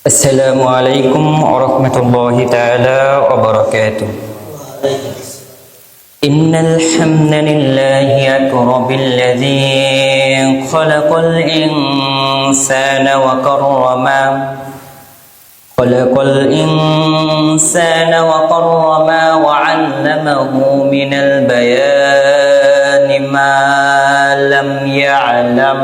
السلام عليكم ورحمة الله تعالى وبركاته. إن الحمد لله أكرم الذي خلق الإنسان وكرما وعلمه من البيان ما لم يعلم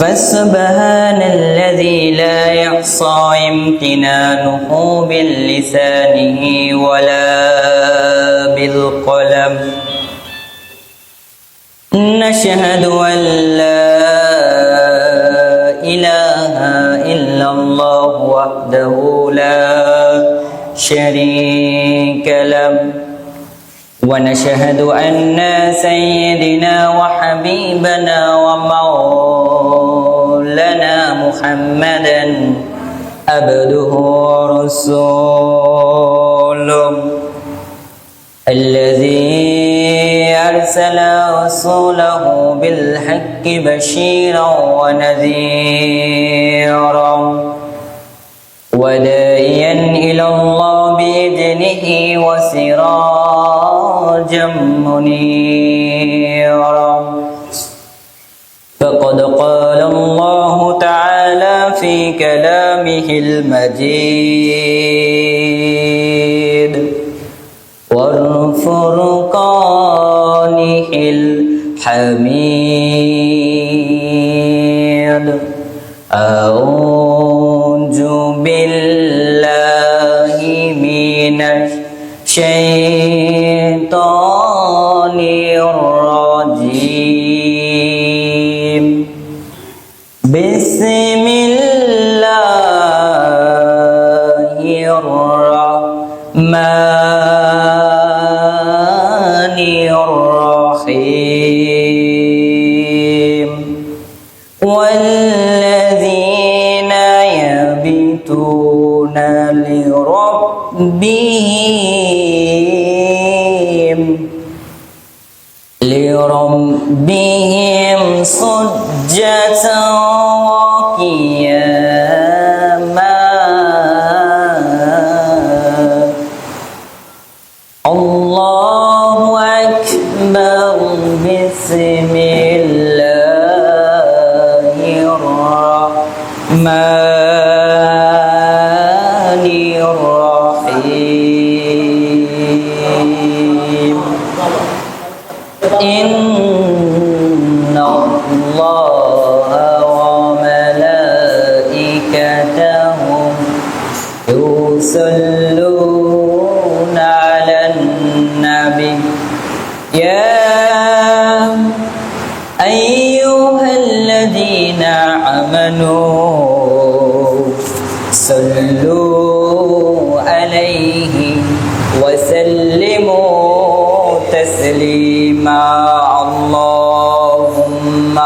فسبحان الذي لا يحصى امتنانه بلسانه ولا بالقلم. نشهد أن لا إله إلا الله وحده لا شريك له ونشهد أن سيدنا وحبيبنا ومولانا محمدا عبده ورسوله الذي أرسل رسوله بالحق بشيرا ونذيرا وداعيا إلى الله بإذنه وسراجا منيرا. فقد قال الله تعالى في كلامه المجيد والفرقانه الحميد. أعوذ بالله من الشيطان الرجيم. بسم الله الرحمن الرحيم. والذين يبيتون لربهم سجدا وقياما. الله أكبر. بسم الله الرحمن الرحيم. إن الله وملائكته يصلون على النبي يا أيها الذين آمنوا صلوا عليه وسلموا تسليما. اللهم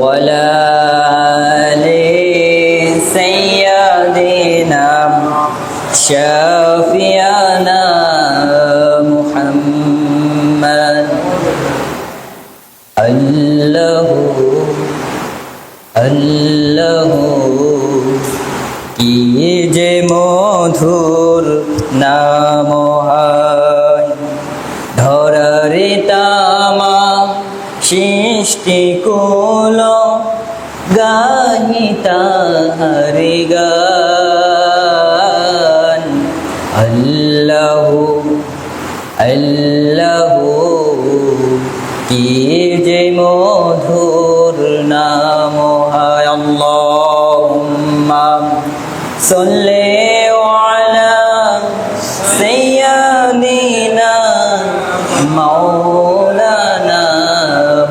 ولا لسيدنا شافينا محمد. আল্লাহ কি যে মধুর নাম হয়, ধরারে তামা সৃষ্টি কুল গাহি তাহারি গান। আল্লাহ আল্লাহ কি যে মধুর নাম হয়। আল্লাহুম্মা সাল্লি আলা সাইয়্যিদিনা মাওলানা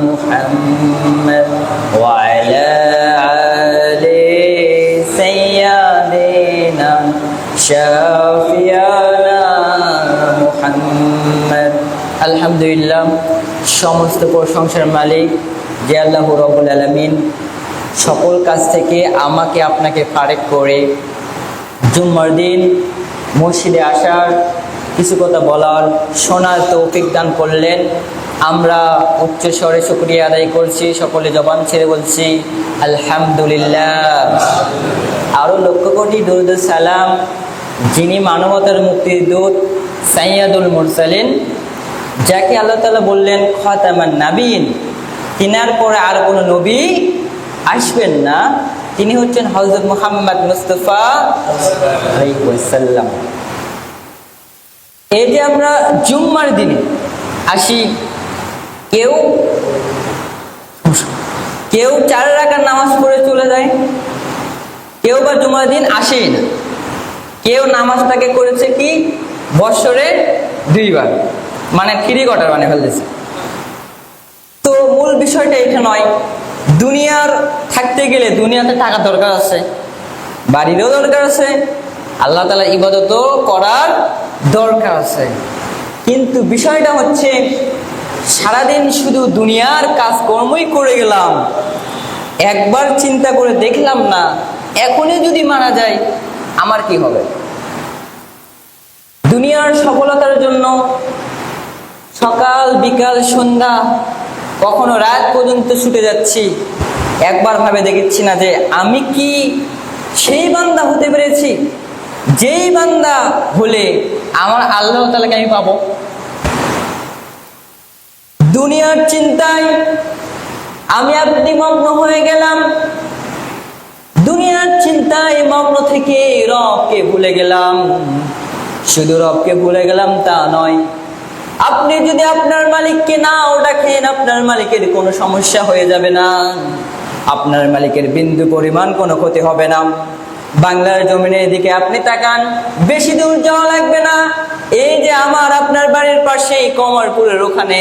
মুহাম্মদ ওয়া আলা আলি সাইয়্যিদিনা শাফিয়ানা মুহাম্মদ। আলহামদুলিল্লাহ, সমস্ত প্রশংসার মালিক যে আল্লাহ রাব্বুল আলামিন সকল কাজ থেকে আমাকে আপনাকে ফারেক করে জুম্মার দিন মসজিদে আসার কিছু কথা বলার, শোনার তৌফিক দান করলেন। আমরা উচ্চ স্বরে শুকরিয়া আদায় করছি, সকলে জবান ছেড়ে বলছি আলহামদুলিল্লাহ। আরো লক্ষ কোটি দরুদ ও সালাম যিনি মানবতার মুক্তির দূত সাইয়্যিদুল মুরসালিন, যাকে আল্লাহ তাআলা বললেন খাতামান নাবিয়িন, তিনার পরে আর কোনো নবী আসবেন না, তিনি হচ্ছেন হযরত মুহাম্মদ মুস্তাফা সাল্লাল্লাহু আলাইহি ওয়াসাল্লাম। এই যে আমরা জুম্মার দিনে আসি, কেউ 4 রাকাত নামাজ পড়ে চলে যায়, কেউ বা জুমার দিন আসেই না, কেউ নামাজটাকে করেছে কি বছরে 2 বার, মানে 3 কোয়ার্টার মানে ফেলতেছে। তো মূল বিষয়টা এটা নয়। দুনিয়ার থাকতে গেলে দুনিয়াতে টাকা দরকার আছে, বাড়িরও দরকার আছে, আল্লাহ তাআলা ইবাদতও করার দরকার আছে। কিন্তু বিষয়টা হচ্ছে সারাদিন শুধু দুনিয়ার কাজকর্মই করে গেলাম, একবার চিন্তা করে দেখলাম না এখনই যদি মারা যায় আমার কি হবে। দুনিয়ার সফলতার জন্য সকাল বিকাল সন্ধ্যা কখনো রাত পর্যন্ত ছুটে যাচ্ছি, একবার ভাবে দেখছি না যে আমি কি সেই বান্দা হতে পেরেছি যেই বান্দা হলে আমার আল্লাহ তাআলাকে আমি পাবো। দুনিয়ার চিন্তায় আমি আপনি মগ্ন হয়ে গেলাম, দুনিয়ার চিন্তায় মগ্ন থেকে রবকে ভুলে গেলাম। শুধু রবকে ভুলে গেলাম তা নয়, আপনি যদি আপনার মালিককে নাও ডাকেন আপনার মালিকের কোনো সমস্যা হয়ে যাবে না, আপনার মালিকের বিন্দু পরিমাণ কোনো ক্ষতি হবে না। বাংলার জমিনের দিকে আপনি তাকান, বেশি দূর যাওয়া লাগবে না, এই যে আমার আপনার বাড়ির পাশেই কমরপুরের ওখানে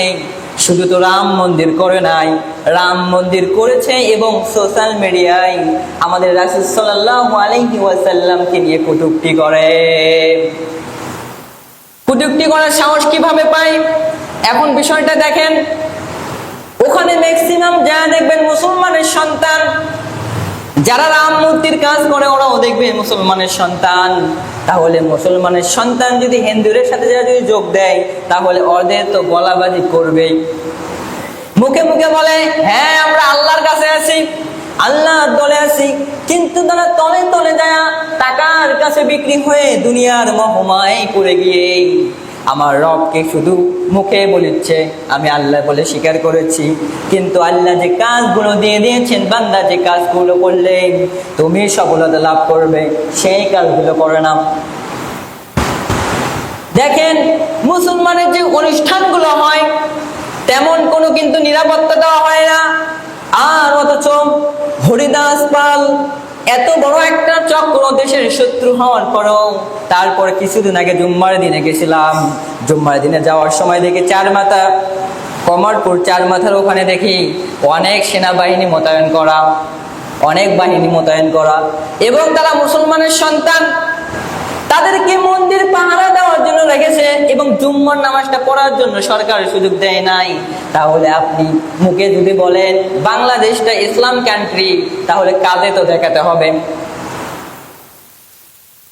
শুধু তো রাম মন্দির করে নাই, রাম মন্দির করেছে এবং সোশ্যাল মিডিয়ায় আমাদের রাসূল সাল্লাল্লাহু আলাইহি ওয়াসাল্লামকে নিয়ে কটূক্তি করে। কটূক্তি করার সাহস কিভাবে পায়? এখন বিষয়টা দেখেন, ওখানে ম্যাক্সিমাম যা দেখবেন মুসলমানের সন্তান, যারা রাম মূর্তির কাজ করে ওরাও দেখবে মুসলমানের সন্তান। তাহলে মুসলমানের সন্তান যদি হিন্দুদের সাথে যদি যোগ দেয় তাহলে ওদের তো গলাবাজি করবেই। মুখে মুখে বলে হ্যাঁ আমরা আল্লাহর কাছে আছি, আল্লাহর দলে আছি, কিন্তু তারা তলে তলে যায় টাকার কাছে বিক্রি হয়ে দুনিয়ার মোহমায় পড়ে গিয়ে আমার রবকে শুধু মুখে বলিচ্ছে আমি আল্লাহ বলে স্বীকার করেছি, কিন্তু আল্লাহ যে কাজগুলো দিয়ে দিয়েছেন, বান্দা যে কাজগুলো করলে তুমি সফলতা লাভ করবে সেই কাজগুলো করে না। দেখেন মুসলমানের যে অনুষ্ঠানগুলো হয় তেমন কোনো কিন্তু নিরাপত্তা দেওয়া হয় না। আর অথচ হরিদাস পাল এত বড় একটা চক্র, দেশের শত্রু হওয়ার পরও তারপর কিছুদিন আগে জুম্মার দিনে গেছিলাম, জুম্মার দিনে যাওয়ার সময় দেখি 4 মাথা কমরপুর 4 মাথার ওখানে দেখি অনেক সেনাবাহিনী মোতায়েন করা, অনেক বাহিনী মোতায়েন করা, এবং তারা মুসলমানের সন্তান, তাদেরকে মন্দির পাহারা দেওয়ার জন্য রেখেছে এবং জুম্মার নামাজটা পড়ার জন্য সরকার সুযোগ দেয় নাই। তাহলে আপনি মুখে যদি বলেন বাংলাদেশটা ইসলাম কান্ট্রি, তাহলে কাজে তো দেখাতে হবে।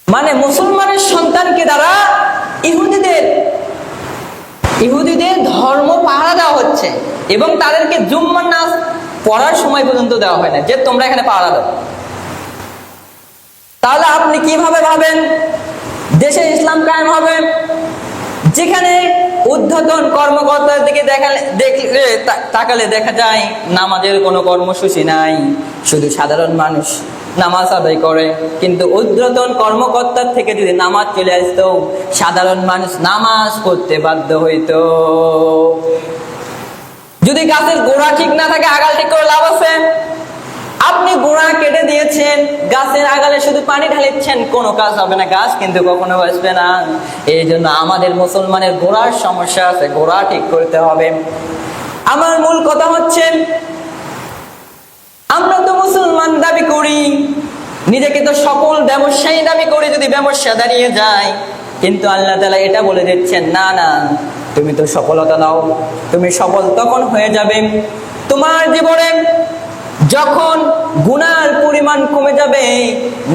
মানে মুসলমানের সন্তানকে দ্বারা ইহুদিদের ধর্ম পাহারা দেওয়া হচ্ছে এবং তাদেরকে জুম্মার নামাজ পড়ার সময় পর্যন্ত দেওয়া হয় না যে তোমরা এখানে পাহারা দাও। তাহলে আপনি কিভাবে ভাবেন দেশে ইসলাম কায়েম হবে, যেখানে ঊর্ধ্বতন কর্মকর্তার দিকে তাকালে দেখা যায় নামাজের কোনো কর্মসূচি নাই, শুধু সাধারণ মানুষ নামাজ আদায় করে। কিন্তু ঊর্ধ্বতন কর্মকর্তার থেকে যদি নামাজ চলে আসতো সাধারণ মানুষ নামাজ পড়তে বাধ্য হইতো। যদি গাছের গোড়া ঠিক না থাকে আগাল ঠিক করে লাভ আছে? আপনি গোড়া কেটে দিয়েছেন, গাছের আগালে শুধু পানি ঢালিচ্ছেন, কোনো কাজ হবে না, গাছ কিন্তু কখনো বাঁচবে না। এই জন্য আমাদের মুসলমানের গোড়ার সমস্যা আছে, গোড়া ঠিক করতে হবে। আমার মূল কথা হচ্ছে আমরা তো মুসলমান দাবি করি, নিজেকে তো সকল ব্যবসায়ী দাবি করি, যদি ব্যবসা দাঁড়িয়ে যায়, কিন্তু আল্লাহ তাআলা এটা বলে দিচ্ছেন না না তুমি তো সফলতা নাও, তুমি সফল তখন হয়ে যাবে তোমার জীবনে যখন গুনার পরিমাণ কমে যাবে,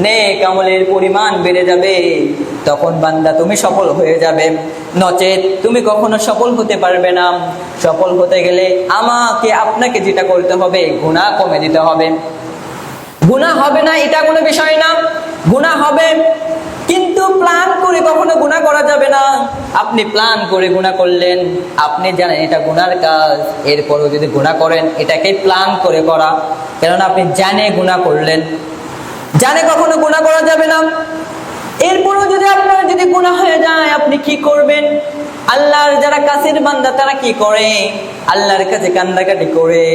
নেক আমলের পরিমাণ বেড়ে যাবে, তখন বান্দা তুমি সফল হয়ে যাবে। নচেত তুমি কখনো সফল হতে পারবে না। সফল হতে গেলে আমাকে আপনাকে যেটা করতে হবে, গুনাহ কমে দিতে হবে। গুনাহ হবে না এটা কোনো বিষয় না, গুনাহ হবে, কিন্তু প্ল্যান করে কখনো গুনাহ করা যাবে না। আপনি প্ল্যান করে গুনাহ করলেন, আপনি জানেন এটা গুনার কাজ, এরপরও যদি গুনাহ করেন, এটাকে প্ল্যান করে করা, কারণ আপনি জানে গুনাহ করলেন। জানে কখনো গুনাহ করা যাবে না। এরপরও যদি আপনার যদি গুনাহ হয়ে যায়, আপনি কি করবেন? আল্লাহর যারা কাছের বান্দা তারা কি করে? আল্লাহর কাছে কান্নাকাটি করে,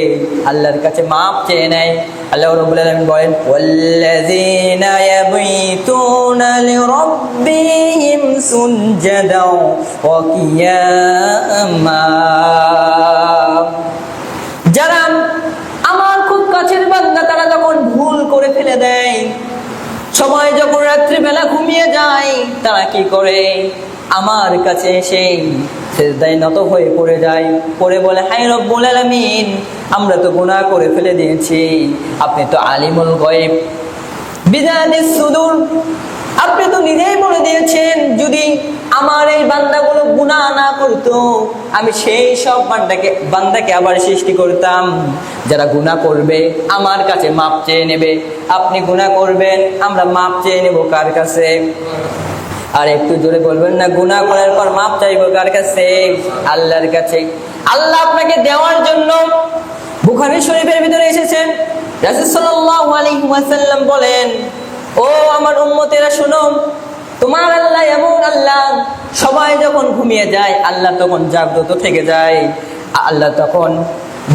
আল্লাহর কাছে মাপ চেয়ে নেয়। আল্লাহ রাব্বুল আলামিন বলেন, ওয়াল্লাযীনা ইয়াবিতুনা লিরাব্বিহিম সুজদাও ওয়া কিয়ামা। যারা আমার খুব কাছের বান্দা তারা যখন ভুল করে ফেলে দেয়, সবাই যখন রাত্রিবেলা ঘুমিয়ে যায়, তারা কি করে? আমার কাছে এসে সিজদায় নত হয়ে পড়ে যায়, পড়ে বলে, হায় রব্বুল আলামিন, আমরা তো গুনাহ করে ফেলে দিয়েছি, আপনি তো আলিমুল গায়ব বিযাতিস সুদূর, আপনি তো নিজেই বলে দিয়েছেন যদি আমার এই বান্দাগুলো গুনাহ না করতো, আমি সেই সব বান্দাকে আবার সৃষ্টি করতাম যারা গুনাহ করবে, আমার কাছে মাপ চেয়ে নেবে। আপনি গুনাহ করবেন, আমরা মাপ চেয়ে নেব কার কাছে? আর একটু জোরে বলবেন না, গুনাহ করার পর মাপ চাইবো কার কাছে? আল্লাহর কাছে। আল্লাহ আপনাকে দেওয়ার জন্য বুখারী শরীফের ভিতরে এসেছেন, রাসূল সাল্লাল্লাহু আলাইহি ওয়াসাল্লাম বলেন, ও আমার উম্মতেরা শোনো, তোমার আল্লাহ এমন আল্লাহ, সবাই যখন ঘুমিয়ে যায় আল্লাহ তখন জাগ্রত থেকে যায়। আল্লাহ তখন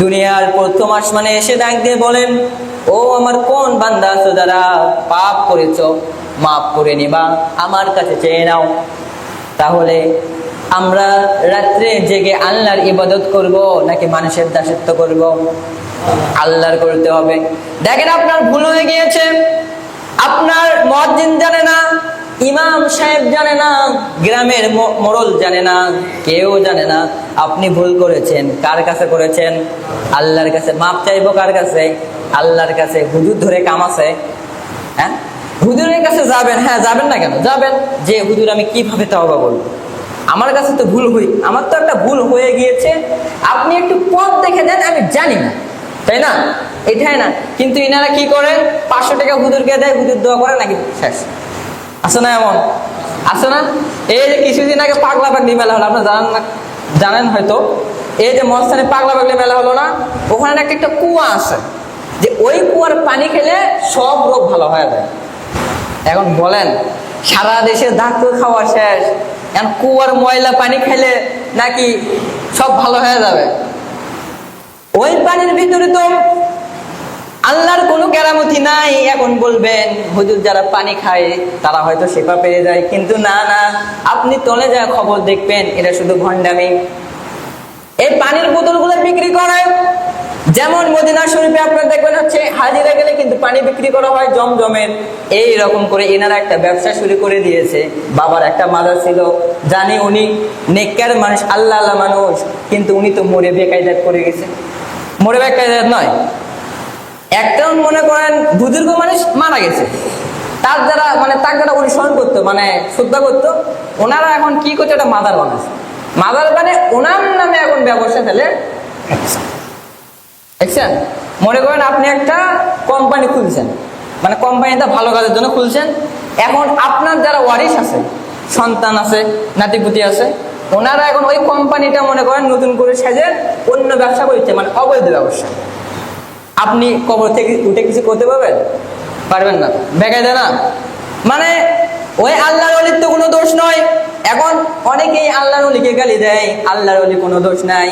দুনিয়ার প্রথম আসমানে এসে ডাক দিয়ে বলেন, ও আমার কোন বান্দা আছো যারা পাপ করেছো, মাফ করে নিবা, আমার কাছে চেয়ে নাও। তাহলে আমরা রাত্রে জেগে আল্লাহর ইবাদত করব নাকি মানুষের দাসত্ব করব? আল্লাহর করতে হবে। দেখেন আপনার ভুল হয়ে গিয়েছে, আপনার মুয়াজ্জিন জানে না, ইমাম সাহেব জানে না, গ্রামের মোড়ল জানে না, কেউ জানে না আপনি ভুল করেছেন। কার কাছে করেছেন? আল্লাহর কাছে। মাপ চাইবো কার কাছে? আল্লাহর কাছে। হুজুর ধরে কাম আছে? হ্যাঁ, হুজুরের কাছে যাবেন? হ্যাঁ, যাবেন না কেন? যাবেন। যে হুজুর আমি কিভাবে তওবা বলবো, আমার কাছে তো ভুল হই, আমার তো একটা ভুল হয়ে গিয়েছে, আপনি একটু পথ দেখে দেন, আমি জানি না, তাই না? এটাই না। কিন্তু ইনারা কি করে? 500 টাকা হুজুরকে দেয়, হুজুর দোয়া করে, নাকি শেষ। আছে না এমন? আছে না? এই যে কিছুদিন আগে পাগলা পাগলি মেলা হলো, আপনারা জানেন না? জানেন হয়তো। এই যে মস্তানে পাগলা পাগলি মেলা হলো না, ওখানে একটা কুয়া আছে, যে ওই কুয়ার পানি খেলে সব রোগ ভালো হয়ে যায়। এখন বলেন, সারা দেশে ডাক্তার খাওয়া শেষ, এখন কুয়ার ময়লা পানি খেলে নাকি সব ভালো হয়ে যাবে? ওই পানির ভিতরে তো আল্লাহর কোনো কেরামতি নাই। এখন বলবেন হুজুর যারা পানি খায় তারা হয়তো শিফা পেয়ে যায়, কিন্তু না না, আপনি তলে যা খবর দেখবেন এটা শুধু ভণ্ডামি। এই পানির বোতলগুলো বিক্রি করে, যেমন মদিনা শরীফে আপনারা দেখবেন হচ্ছে হাজিরা গেলে কিন্তু পানি বিক্রি করা হয় জমজমের। এই রকম করে এনারা একটা ব্যবসা শুরু করে দিয়েছে। বাবার একটা মাজার ছিল, জানি উনি নেককার মানুষ, আল্লাহ আল্লাহ মানুষ, কিন্তু উনি তো মরে বেকায়দাত করে গেছে। মরে বেকায়দাত নয়, একটা মনে করেন বুজুর্গ মানুষ মারা গেছে, তার যারা অনুসরণ করতো, মানে শ্রদ্ধা করতো, ওনারা এখন কি করছে? একটা মাজার বানাচ্ছে। মাজার মানে ওনার নামে এখন ব্যবসা ফেলে। দেখছেন? মনে করেন আপনি একটা কোম্পানি খুলছেন, মানে কোম্পানিটা ভালো কাজের জন্য খুলছেন। এখন আপনার যারা ওয়ারিশ আছে, সন্তান আছে, নাতিপুতি আছে, ওনারা এখন ওই কোম্পানিটা মনে করেন নতুন করে সাজে অন্য ব্যবসা করছে, মানে অবৈধ ব্যবসা। আপনি কবর থেকে উঠে কিছু করতে পারবেন না, বেকায়দা না? মানে ওই আল্লাহর ওলির তো কোনো দোষ নয়। এখন অনেকেই আল্লাহর ওলিকে গালি দেয়, আল্লাহর ওলি কোনো দোষ নাই।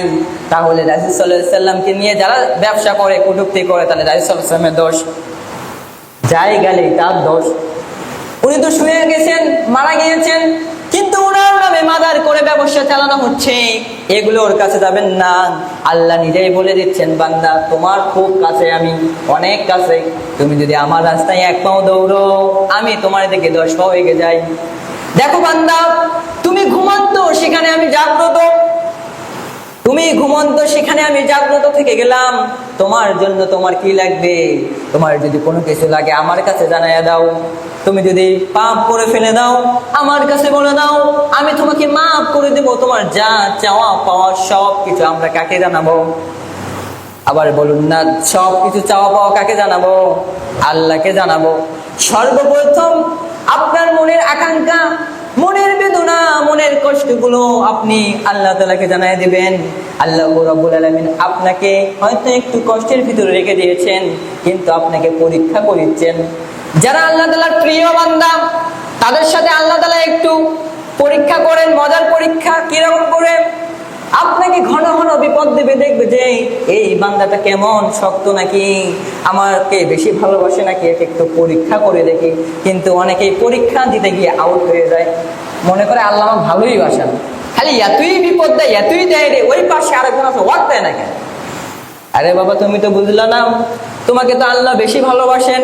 তাহলে রাসূল সাল্লাল্লাহু আলাইহি সাল্লামকে নিয়ে যারা ব্যবসা করে, কটূক্তি করে, তাহলে রাসূল সাল্লাল্লাহু আলাইহি সাল্লামের দোষ? যাই গালি তার দোষ। উনি তো শুয়ে গেছেন, মারা গিয়েছেন, কিন্তু ওনার নামে মাজার করে ব্যবসা চালানো হচ্ছে। এগুলো ওর কাছে যাবেন না। আল্লাহ নিজেই বলে দিচ্ছেন, বান্দা তোমার খুব কাছে, আমি অনেক কাছে, তুমি যদি আমার রাস্তায় 1 পাও দৌড়ো, আমি তোমার দিকে 10 পাও এগিয়ে যাই। দেখো বান্দা, তুমি ঘুমাতো, সেখানে আমি জাগ্রত। তুমি ঘুমন্ত, সেখানে আমি জাগ্রত থেকে গেলাম। তোমার জন্য তোমার কি লাগবে? তোমার যদি কোনো কিছু লাগে আমার কাছে জানাইয়া দাও। তুমি যদি পাপ করে ফেলে দাও আমার কাছে বলে দাও, আমি তোমাকে মাফ করে দেব। তোমার যা চাওয়া পাওয়া সব কিছু আমরা কাকে জানাবো? আবার বলুন না, সব কিছু চাওয়া পাওয়া কাকে জানাবো? আল্লাহকে জানাবো। সর্বপ্রথম আপনার মনের আকাঙ্ক্ষা, মনের বেদনা, মনের কষ্টগুলো আপনি আল্লাহ তাআলাকে জানাই দিবেন। আল্লাহ রাব্বুল আলামিন আপনাকে হয়তো একটু কষ্টের ভিতরে রেখে দিয়েছেন, কিন্তু আপনাকে পরীক্ষা করিচ্ছেন। যারা আল্লাহ তাআলার প্রিয় বান্দা তাদের সাথে আল্লাহ তাআলা একটু পরীক্ষা করেন, মজার পরীক্ষা। কিরকম করে? আপনাকে ঘন ঘন বিপদ দেবে, দেখবে যে এই বান্দাটা কেমন, শক্ত নাকি, আমাকে বেশি ভালোবাসে নাকি, একে একটু পরীক্ষা করে দেখি। কিন্তু অনেকেই পরীক্ষা দিতে গিয়ে আউট হয়ে যায়, মনে করে আল্লাহ আমার ভালোই বাসেন, খালি এতই বিপদ দেয়, এতই দেয় রে, ওই পাশে আরেকজন আছে ওয়াক দেয় না কেন? আরে বাবা, তুমি তো বুঝলা না, তোমাকে তো আল্লাহ বেশি ভালোবাসেন,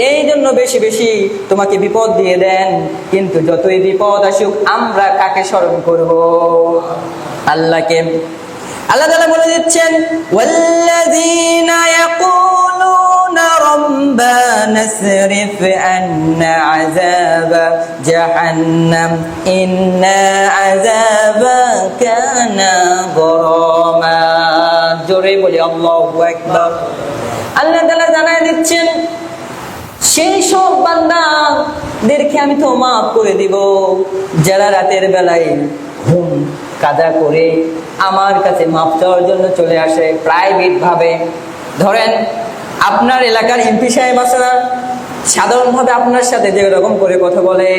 এই জন্য বেশি বেশি তোমাকে বিপদ দিয়ে দেন। কিন্তু যতই বিপদ আসুক আমরা কাকে স্মরণ করব? আল্লাহকে। আল্লাহ তাআলা বলে দিচ্ছেন, ওয়াল্লাযীনা ইয়াকুলুনা রাব্বানা সরিফ আন্না আযাবা জাহান্নাম ইন্না আযাবা কানা গরামা। জোরে বলি আল্লাহু আকবার। আল্লাহ তাআলা জানায় দিচ্ছেন, সেই সব বান্দাদেরকে আমি তো মাফ করে দিব যারা রাতের বেলায় ঘুম কাজা করে আমার কাছে মাফ চাওয়ার জন্য চলে আসে প্রাইভেট ভাবে। ধরেন আপনার এলাকার এমপি সাহেব আছে না, সাধারণভাবে আপনার সাথে যে রকম করে কথা বলে,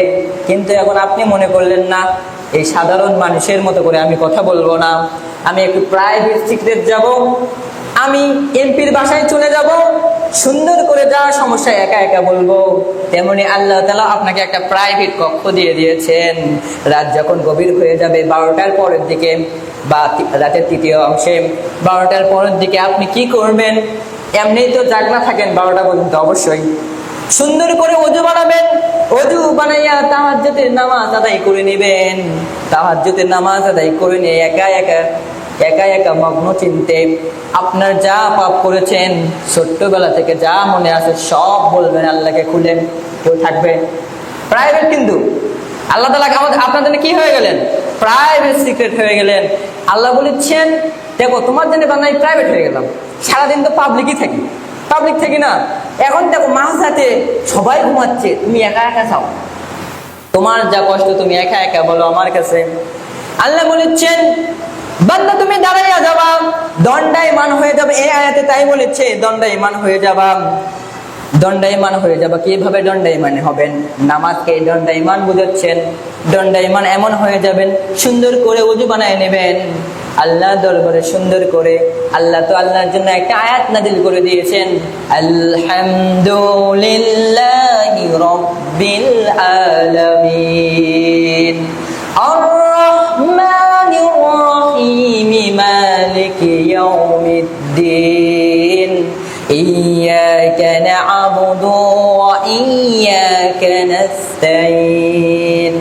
কিন্তু এখন আপনি মনে করলেন না এই সাধারণ মানুষের মতো করে আমি কথা বলবো না, আমি একটু প্রাইভেট সিক্রেট যাব, আমি এমপির বাসায় চলে যাব, সুন্দর করে যা সমস্যা একা একা বলবো। তেমনি আল্লাহ তাআলা আপনাকে একটা প্রাইভেট কক্ষ দিয়ে দিয়েছেন। রাত যখন গভীর হয়ে যাবে 12টার পরের দিকে বা রাতের তৃতীয় অংশে 12টার পরের দিকে আপনি কি করবেন? এমনিই তো জাগনা থাকেন 12টা পর্যন্ত, অবশ্যই সুন্দর করে ওযু বানাবেন, ওযু বানাইয়া তাহাজ্জুদের নামাজ আদায় করে নেবেন। তাহাজ্জুদের নামাজ আদায় করে নিয়ে একা একা মগ্ন চিন্তে আপনার যা পাপ করেছেন ছোট্টবেলা থেকে যা মনে আছে সব বলবেন আল্লাহকে খুলে। কেউ থাকবে প্রাইভেট, কিন্তু আল্লাহ তাআলা আপনার জন্য কি হয়ে গেলেন? প্রাইভেট সিক্রেট হয়ে গেলেন। আল্লাহ বলেছেন, দেখো তোমার জন্য বানাই প্রাইভেট হয়ে গেলাম, সারাদিন তো পাবলিক থাকি না, এখন দেখো মাঝরাতে সবাই ঘুমাচ্ছে, তুমি একা একা চাও, তোমার যা কষ্ট তুমি একা একা বলো আমার কাছে। আল্লাহ বলেছেন, বান্দা তুমি দাঁড়াইয়া যাবা, দণ্ডায়মান হয়ে যাবে। এই আয়াতে তাই বলেছে, দণ্ডায়মান হয়ে যাবা। দণ্ডায়মান হয়ে যাবা, কিভাবে দণ্ডায়মান হবেন? নামাজকে দণ্ডায়মান বুঝাচ্ছেন। দণ্ডায়মান এমন হয়ে যাবেন, সুন্দর করে ওযু বানায় নেবেন আল্লাহ দরবারে সুন্দর করে। আল্লাহ তো আল্লাহর জন্য একটা আয়াত নাযিল করে দিয়েছেন, আলহামদুলিল্লাহি রাব্বিল আলামিন আর-রাহমানির রাহিম মালিকি ইয়াউমিদ্দিন ইয়্যাকা না'বুদু ওয়া ইয়্যাকা নাস্তাঈন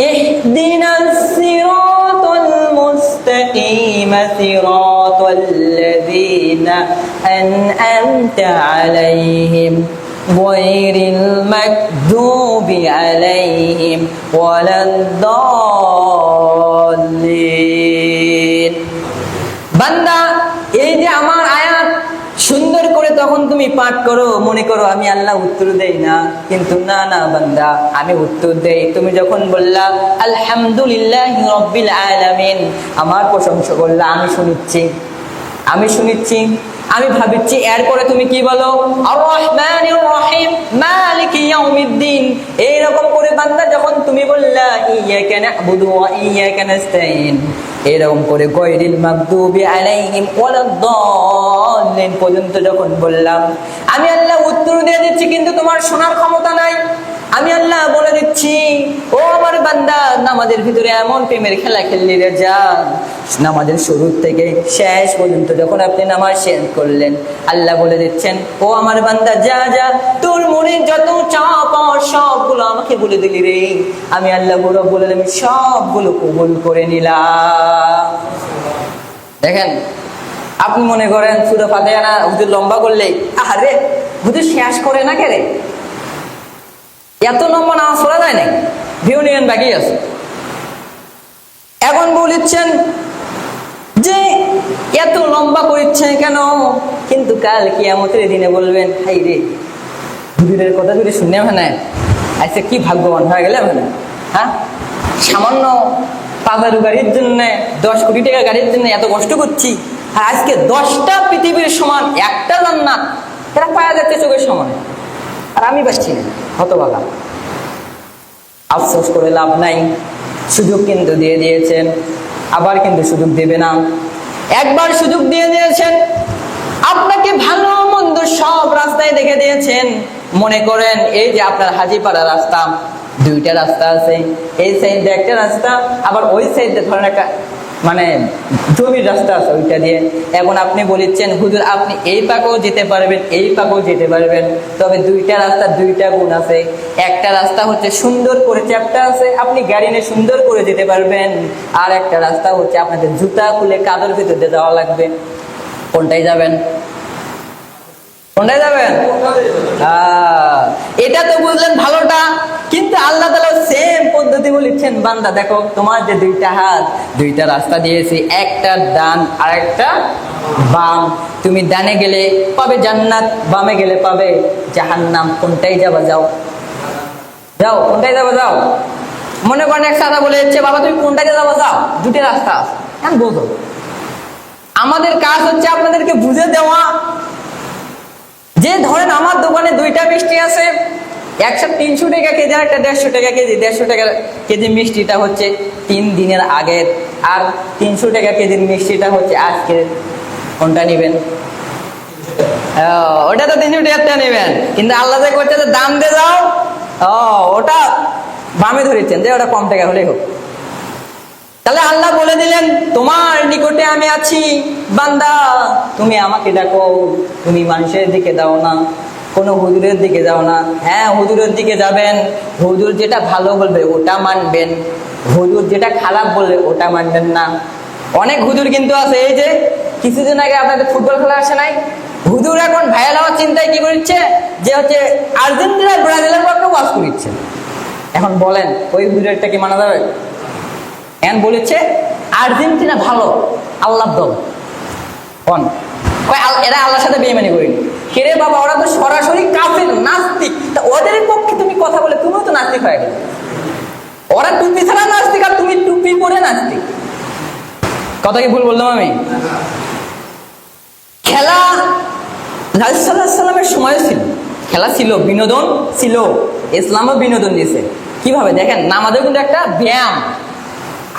ইহদিনাস সিরাতাল মুস্তাকিম সিরাতাল লাযীনা আন'আমতা আলাইহিম গায়রিল মাগদুবি আলাইহিম ওয়ালাদ-দাল্লিন। বান্দা, এই যে আমার আয়াত সুন্দর করে তখন তুমি পাঠ করো, মনে করো আমি আল্লাহ উত্তর দেই না, কিন্তু না বান্দা, আমি উত্তর দেই। তুমি যখন বললা আলহামদুলিল্লাহি রাব্বিল আলামিন, আমার প্রশংসা করলা, আমি শুনিচ্ছি, আমি ভাবিচ্ছি, এরপরে তুমি কি বলো? আর-রাহমানির রাহিম মালিকি ইয়াউমিদ্দিন। এইরকম করে বান্দা যখন তুমি বললা ইয়্যাকা না'বুদু ওয়া ইয়্যাকা নাস্তাঈন, এরকম করে গায়রিল মাগদুবি আলাইহিম ওয়ালাদ-দাল্লিন পর্যন্ত যখন বললাম, আমি আল্লাহ উত্তর দিয়ে দিচ্ছি, কিন্তু তোমার শোনার ক্ষমতা নাই। আমি আল্লাহ বলে দিচ্ছি, ও আমার বান্দা, নামাজের ভিতরে এমন প্রেমের খেলা খেললি রে যান। নামাজের শুরু থেকে শেষ পর্যন্ত যখন আপনি নামাজ শেষ করলেন, আল্লাহ বলে দিচ্ছেন, ও আমার বান্দা, যা তোর মনে যত চাওয়া পাওয়া সবগুলো আমাকে বলে দিলি রে, আমি আল্লাহ রাব্বুল আলামিন সবগুলো কবুল করে নিলাম। দেখেন, আপনি মনে করেন সূরা ফাতিহা না হুজুর লম্বা করলে আরে হুজুর শেষ করে না কেরে, এত লম্বা নামাজ পড়া যায় না, ভিউ নিয়েন বাকি আছে। এখন বলেছেন যে এত লম্বা করছে কেন, কিন্তু কাল কিয়ামতের দিনে বলবেন হাই রে হুজুরের কথা যদি শুনে মানে আজকে কি ভাগ্যবান হয়ে গেলে মানে, হ্যাঁ সামান্য 5,000 গাড়ির জন্য 10 কোটি টাকা গাড়ির জন্য এত কষ্ট করছি, আর আজকে 10টা পৃথিবীর সমান একটা জান্নাত এরা পাওয়া যাচ্ছে চোখের সামনে, আর আমি পাচ্ছি না, হতভাগা। আফসোস করে লাভ নাই, সুযোগ কিন্তু দিয়ে দিয়েছেন, আবার কিন্তু সুযোগ দেবে না। একবার সুযোগ দিয়ে দিয়েছেন, আপনাকে ভালো মন্দ সব রাস্তায় দেখে দিয়েছেন। মনে করেন এই যে আপনার হাজিপাড়া রাস্তা, 2টা রাস্তা আছে, এই সাইডে একটা রাস্তা, আবার ওই সাইডে ধরেন একটা মানে জমির রাস্তা আছে ওইটা দিয়ে। এখন আপনি বলেছেন হুজুর আপনি এই পাকেও যেতে পারবেন, এই পাকেও যেতে পারবেন, তবে 2টা রাস্তা 2টা গুণ আছে। একটা রাস্তা হচ্ছে সুন্দর করে চ্যাপ্টা আছে, আপনি গাড়ি নিয়ে সুন্দর করে যেতে পারবেন, আর একটা রাস্তা হচ্ছে আপনাদের জুতা খুলে কাদর ভিতর দিয়ে যাওয়া লাগবে। কোনটাই যাবেন? কোনটায় যাবেন? এটা তো বুঝলেন ভালোটা, কিন্তু আল্লাহ তাআলা সেম পদ্ধতি বলেছেন বান্দা দেখো তোমার যে 2টা হাত 2টা রাস্তা দিয়েছি, একটা ডান আর একটা বাম, তুমি ডানে গেলে পাবে জান্নাত, বামে গেলে পাবে জাহান্নাম। কোনটাই যাবা যাও, যাও কোনটাই যাবা যাও। মনে করেন এক সাদা বলে যাচ্ছে বাবা তুমি কোনটাকে যাবা যাও, 2টা রাস্তা আছে, হ্যাঁ বোঝো। আমাদের কাজ হচ্ছে আপনাদেরকে বুঝে দেওয়া যে ধরেন আমার দোকানে 2টা মিষ্টি আছে, একটা 300 টাকা কেজি আর একটা 150 টাকা কেজি। 150 টাকা কেজি মিষ্টিটা হচ্ছে 3 দিনের আগের, আর 300 টাকা কেজির মিষ্টিটা হচ্ছে আজকের। কোনটা নেবেন? ওটা তো 300 টাকা নেবেন, কিন্তু আল্লাহ যে করছে যে দাম দিয়ে যাও, ওটা বামে ধরেছেন যে ওটা কম টাকা হলেই হোক। তাহলে আল্লাহ বলে দিলেন তোমার নিকটে আমি আছি বান্দা, তুমি আমাকে ডাকো, তুমি মানুষের দিকে যাও না, কোনো হুজুরের দিকে যাও না। হ্যাঁ হুজুরের দিকে যাবেন, হুজুর যেটা ভালো বলবে ওটা মানবেন, হুজুর যেটা খারাপ বলবে ওটা মানবেন না। অনেক হুজুর কিন্তু আছে, এই যে কিছুদিন আগে আপনাদের ফুটবল খেলা আসে নাই, হুজুর এখন ভাইরাল হওয়ার চিন্তায় কি করছে যে হচ্ছে আর্জেন্টিনা ব্রাজিলের পক্ষে ওয়াজ করছে। এখন বলেন ওই হুজুরটা কি মানা যাবে? এখন বলেছে আর্জেন্টিনা ভালো, আল্লাহ দল, এরা আল্লাহর সাথে বেঈমানি করেনি। কেরে বাবা ওরা তো সরাসরি কাফের নাস্তিক, তা ওদের পক্ষে তুমি কথা বলে তুমিও তো নাস্তিক হয়ে গেলে। ওরা টুপি ছাড়া নাস্তিক আর তুমি টুপি পরে নাস্তিক। কথা কি ভুল বললাম আমি? খেলা রাসূলুল্লাহ সাল্লাল্লাহু আলাইহি ওয়াসাল্লামের সময় ছিল, খেলা ছিল, বিনোদন ছিল, ইসলামও বিনোদন দিয়েছে। কিভাবে দেখেন, নামাজও কিন্তু একটা ব্যায়াম।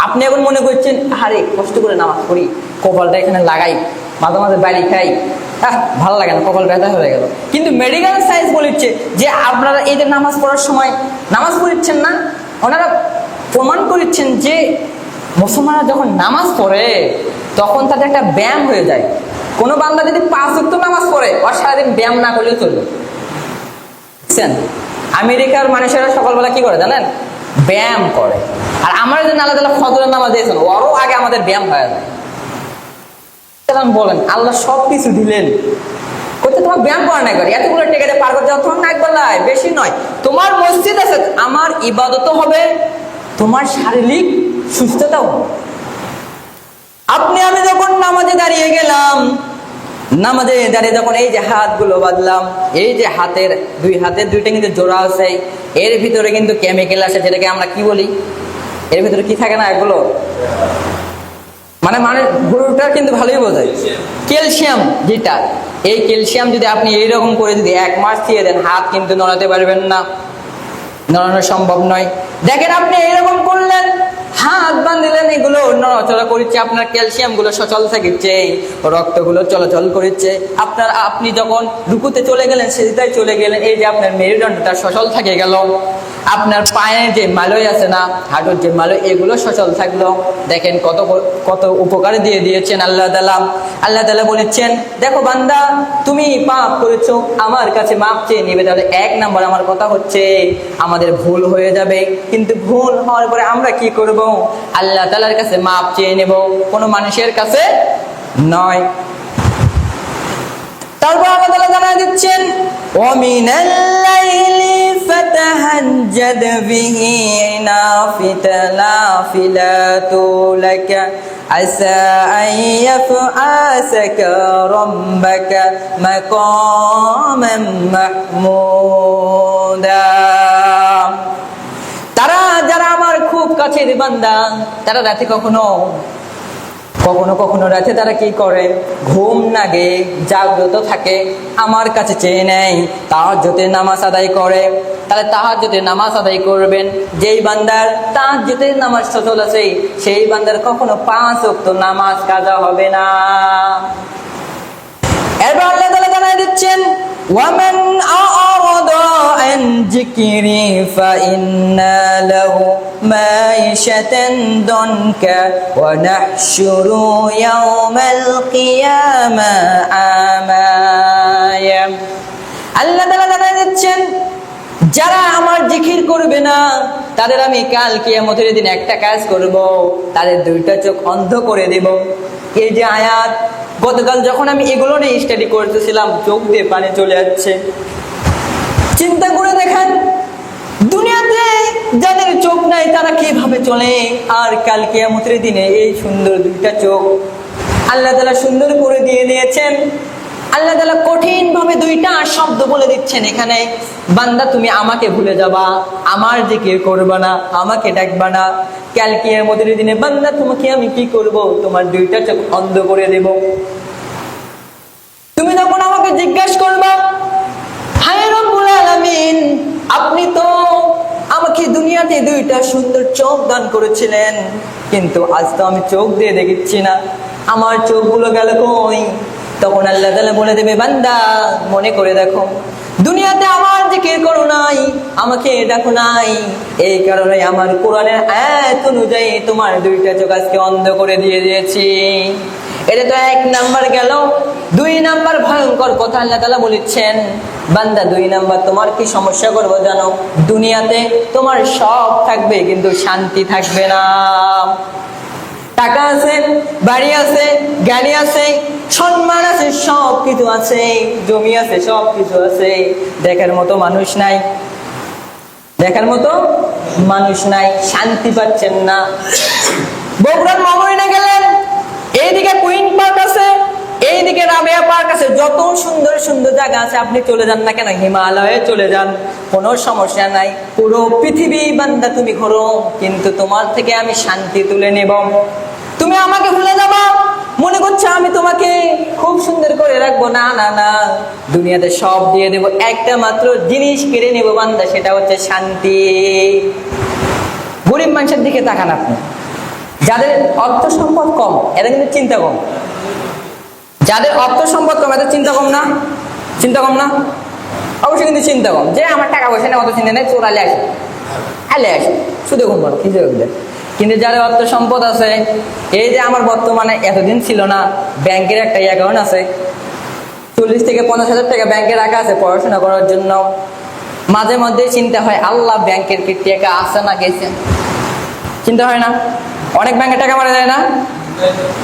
আপনি এখন মনে করছেন আরে কষ্ট করে নামাজ পড়ি, কপালটা এখানে লাগাই, মাঝে মাঝে বাড়ি খাই, ভালো লাগে না, কপাল ব্যথা হয়ে গেল। কিন্তু মেডিকেল সায়েন্স বলছে যে আপনারা এই যে নামাজ পড়ার সময় নামাজ পড়ছেন না, ওনারা প্রমাণ করেছেন যে মুসলমানরা যখন নামাজ পড়ে তখন তাদের একটা ব্যায়াম হয়ে যায়। কোনো বান্দা যদি 5 ওয়াক্ত নামাজ পড়ে আর সারাদিন ব্যায়াম না করলেও চলবে। বুঝছেন? আমেরিকার মানুষেরা সকালবেলা কি করে জানেন? ব্যায়াম করে। আর আমরা যে আল্লাহ তাআলা ফজরের নামাজ দিয়েছেন ওরও আগে আমাদের ব্যায়াম হয়ে যায়। বলেন আল্লাহ সবকিছু দিলেন, করতে তোমার ব্যায়াম করা নাই করে এতগুলো টেকাতে পার করে যাও, তোমার না একবার লাই বেশি নয়, তোমার মসজিদ আছে, আমার ইবাদতও হবে, তোমার শারীরিক সুস্থতাও হবে। আপনি আমি যখন নামাজে দাঁড়িয়ে গেলাম, নামাজে দাঁড়িয়ে যখন এই যে হাতগুলো বাঁধলাম, এই যে হাতের 2 হাতের 2টা কিন্তু জোড়া আছে, এর ভিতরে কিন্তু কেমিক্যাল আছে, যেটাকে আমরা কি বলি, এর ভিতরে কি থাকে না এগুলো, মানে গরুটা কিন্তু ভালোই বোঝায় ক্যালসিয়াম, যেটা এই ক্যালসিয়াম যদি আপনি এইরকম করে যদি 1 মাস দিয়ে দেন, হাত কিন্তু নড়াতে পারবেন না, নড়ানো সম্ভব নয়। দেখেন আপনি এইরকম করলেন, হাত বাঁধলেন, এগুলো নড়াচড়া করছে, আপনার ক্যালসিয়াম গুলো সচল থাকছে, রক্তগুলো চলাচল করছে। আপনি যখন রুকুতে চলে গেলেন, সিজদায় চলে গেলেন, এই যে আপনার মেরুদণ্ডটা সচল থাকে গেল, আপনার পায়ে যে মালয় আছে না, হাঁটুর যে মালয়, এগুলো সচল থাকলো। দেখেন কত কত উপকার দিয়ে দিয়েছেন আল্লাহ তাআলা। আল্লাহ তাআলা বলেছেন দেখো বান্দা তুমি পাপ করেছো, আমার কাছে মাপ চেয়ে নিবে। তাহলে 1 নম্বর আমার কথা হচ্ছে আমাদের ভুল হয়ে যাবে, কিন্তু ভুল হওয়ার পরে আমরা কি করব? আল্লাহ তাআলার কাছে মাপ চেয়ে নেব, কোনো মানুষের কাছে নয়। তারপর আল্লাহ তাআলা জানায় দিচ্ছেন ওয়ামিনাল লাইলি ফাতাহাজ্জাদ বিহি নাফিলাতু লাকা আসা আন ইয়াফআসাকা রাব্বাকা মাকামান মাহমুদা। তারা যারা আমার খুব কাছের বান্দা, তারা রাতে কখনো রাতে তারা কি করে, ঘুম নাগে জাগ্রত থাকে, আমার কাছে চেয়ে নেয়, তাহাজ্জুদের নামাজ আদায় করে। তাহলে তাহাজ্জুদের নামাজ আদায় করবেন। যেই বান্দার তাহাজ্জুদের নামাজ সচল আছে, সেই বান্দার কখনো 5 ওয়াক্ত নামাজ কাজা হবে না। এরপর আল্লাহ তাআলা জানাই দিচ্ছেন ওয়ামান আ'রাদা আন যিকরি ফাইন্না লাহু মাঈশাতান দানকা ওয়া নাহশুরু ইয়াওমাল কিয়ামা আমায়া। আল্লাহ তাআলা জানাই দিচ্ছেন যারা আমার জিকির করবে না, তাদের আমি কাল কিয়ামতের দিন একটা কাজ করব, তাদের 2টা চোখ অন্ধ করে দেব। এই যে আয়াত, গতকাল যখন আমি এগুলো নিয়ে স্টাডি করতেছিলাম, চোখ দিয়ে পানি চলে যাচ্ছে। চিন্তা করে দেখেন, দুনিয়াতে যাদের চোখ নাই তারা কিভাবে চলে, আর কাল কিয়ামতের দিনে এই সুন্দর 2টা চোখ আল্লাহ তাআলা সুন্দর করে দিয়ে দিয়েছেন। আল্লাহ তাআলা কঠিন ভাবে 2টা শব্দ বলে দিচ্ছেন এখানে, বান্দা তুমি আমাকে ভুলে যাবা, আমার জিকির করবা না, আমাকে ডাকবা না, কাল কিয়ামতের দিনে বান্দা তোমাকে আমি কি করব, তোমার 2টা চোখ অন্ধ করে দেব। তুমি যখন আমাকে জিজ্ঞাসা করবা, হায় রব্বুল আলামিন, আপনি তো আমাকে দুনিয়াতে 2টা সুন্দর চোখ দান করেছিলেন, কিন্তু আজ তো আমি চোখ দিয়ে দেখছি না, আমার চোখগুলো গেল কই? তখন আল্লাহ তাআলা বলে দেবে, বান্দা মনে করে দেখো, দুনিয়াতে আমার জিকির করো নাই, আমাকে ডাকো নাই, এই কারণে আমার কোরআনের আয়াত অনুযায়ী তোমার 2টা চোখ আজকে অন্ধ করে দিয়ে দিয়েছি। এটা তো 1 নাম্বার গেল। 2 নাম্বার ভয়ঙ্কর কথা আল্লাহ তাআলা বলেছেন, বান্দা 2 নাম্বার তোমার কি সমস্যা করবো জানো? দুনিয়াতে তোমার সব থাকবে কিন্তু শান্তি থাকবে না। টাকা আছে, বাড়ি আছে, গাড়ি আছে, সম্মান আছে, সব কিছু আছে, জমি আছে, সব কিছু আছে, দেখার মতো মানুষ নাই, শান্তি পাচ্ছেন না। বগুড়ার মামরিনে গেলেন, এইদিকে কুইন পার্ক আছে, এইদিকে রাবেয়া পার্ক আছে, যত সুন্দর সুন্দর জায়গা আছে আপনি চলে যান না কেন, হিমালয়ে চলে যান, কোনো সমস্যা নাই, পুরো পৃথিবী বান্দা তুমি ঘোরো, কিন্তু তোমার থেকে আমি শান্তি তুলে নেব। তুমি আমাকে ভুলে যাবা, মনে করছো আমি তোমাকে খুব সুন্দর করে রাখবো, না না না, দুনিয়াতে সব দিয়ে দেব, একটা মাত্র জিনিস কেড়ে নেব বান্দা, সেটা হচ্ছে শান্তি। গরিব মানুষের দিকে তাকান আপনি, যাদের অর্থ সম্পদ কম এরা কিন্তু চিন্তা কম, যাদের অর্থ সম্পদ কম এদের চিন্তা কম না? অবশ্যই কিন্তু চিন্তা কম, যে আমার টাকা পয়সা নেই, অত চিন্তা নেই, চোর আলে আসে শুধু ঘুম পাড়ো, কিছু হবে। কিন্তু যাদের অর্থ সম্পদ আছে, এই যে আমার বর্তমানে এতদিন ছিল না, ব্যাংকের একটা অ্যাকাউন্ট আছে, 40 থেকে 50 হাজার টাকা ব্যাংকে রাখা আছে পড়াশোনা করার জন্য। মাঝে মধ্যে চিন্তা হয়, আল্লাহ ব্যাংকের কি টাকা আসে না গেছে, চিন্তা হয় না? অনেক ব্যাংকে টাকা মারা যায় না,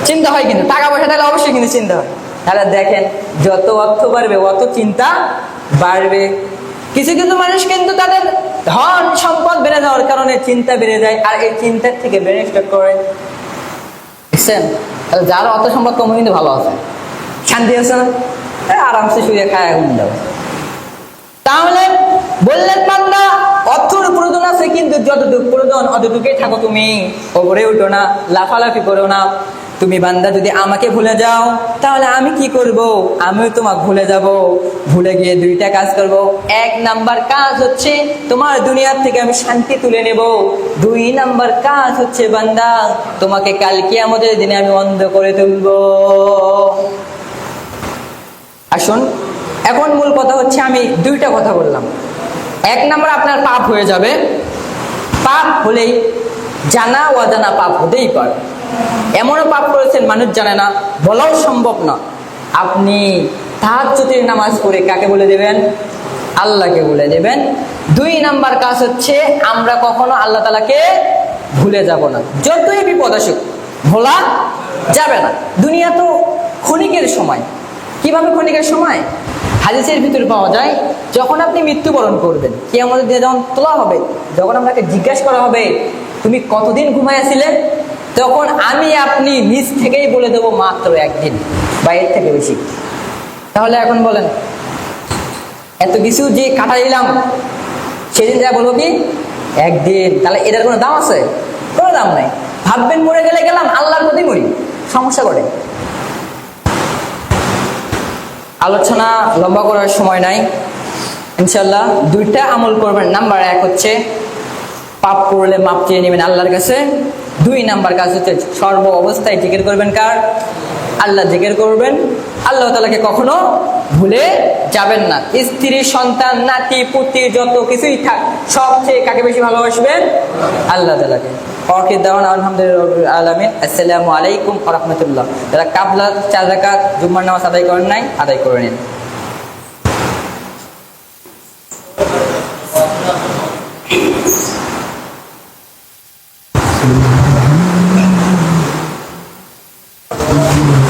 চিন্তা হয়, কিন্তু টাকা পয়সা থাকলে অবশ্যই কিন্তু চিন্তা হয়। তাহলে দেখেন, যত অর্থ বাড়বে অত চিন্তা বাড়বে। কিছু কিছু মানুষ কিন্তু তাদের ধন সম্পদ বেড়ে যাওয়ার কারণে চিন্তা বেড়ে যায়, আর এই চিন্তার থেকে ব্রেন স্ট্রোক করে, বুঝছেন? তাহলে যার অর্থ সম্পদ কম কিন্তু ভালো আছে, শান্তি আছে না, আরামসে শুয়ে খায় ঘুম যাবে। তাহলে বললেন বান্দা অর্থের প্রয়োজন আছে, কিন্তু যতটুকু প্রয়োজন অতটুকুই থাকো, তুমি ওপরে উঠো না, লাফালাফি করো না। তুমি বান্দা যদি আমাকে ভুলে যাও, তাহলে আমি কি করব? আমিও তোমাকে ভুলে যাব। ভুলে গিয়ে 2টা কাজ করব। 1 নাম্বার কাজ হচ্ছে তোমার দুনিয়ার থেকে আমি শান্তি তুলে নেব। 2 নাম্বার কাজ হচ্ছে বান্দা তোমাকে কাল কিয়ামতের দিনে আমি অন্ধ করে তুলব। আসুন, এখন মূল কথা হচ্ছে, আমি 2টা কথা বললাম। 1 নাম্বার আপনার পাপ হয়ে যাবে, পাপ হলেই জানা অজানা পাপ হতেই পারে। এমনও পাপ করেছেন মানুষ জানে না, বলাও সম্ভব না। আপনি তাহাজ্জুদের নামাজ পড়ে কাকে বলে দেবেন? আল্লাহকে বলে দেবেন। 2 নাম্বার কাজ হচ্ছে আমরা কখনো আল্লাহ তাআলাকে ভুলে যাব না, যতই বিপদ আসুক। ভোলা যাবে না। দুনিয়া তো ক্ষণিকের সময়। কিভাবে ক্ষণিকের সময়? হাদিসের ভিতরে পাওয়া যায়, যখন আপনি মৃত্যুবরণ করবেন, কিয়ামতের দিনে যখন তোলা হবে, যখন আপনাকে জিজ্ঞাসা করা হবে তুমি কতদিন ঘুমাইয়াছিলে, তখন আমি আপনি নিজ থেকেই বলে দেবো মাত্র একদিন বা এর থেকে বেশি। তাহলে এখন বলেন, এত কিছু যে কাটাইলাম, সেদিন যা বলবো কি একদিন। তাহলে এটার কোনো দাম আছে? কোনো দাম নাই। ভাববেন মরে গেলে গেলাম, আল্লাহর প্রতি মরি, সমস্যা করে। আলোচনা লম্বা করার সময় নাই। ইনশাল্লাহ দুইটা আমল করবেন। নাম্বার 1 হচ্ছে পাপ করলে মাপ চেয়ে নেবেন আল্লাহর কাছে। 2 নাম্বার কাজ হচ্ছে সর্ব অবস্থায় জিকির করবেন কার? আল্লাহ জিকির করবেন। আল্লাহ তাআলাকে কখনো ভুলে যাবেন না। স্ত্রী, সন্তান, নাতি, পুতি যত কিছুই থাক, সবচেয়ে কাকে বেশি ভালোবাসবেন? আল্লাহ তাআলাকে। ওয়াকিদ দাওয়ানা আলহামদুলিল্লাহি রাব্বিল আলামিন। আসসালামু আলাইকুম ওয়া রাহমাতুল্লাহ। যারা কাবলা 4 রাকাত জুম্মার নামাজ আদায় করেন নাই, আদায় করে নিন। Thank you.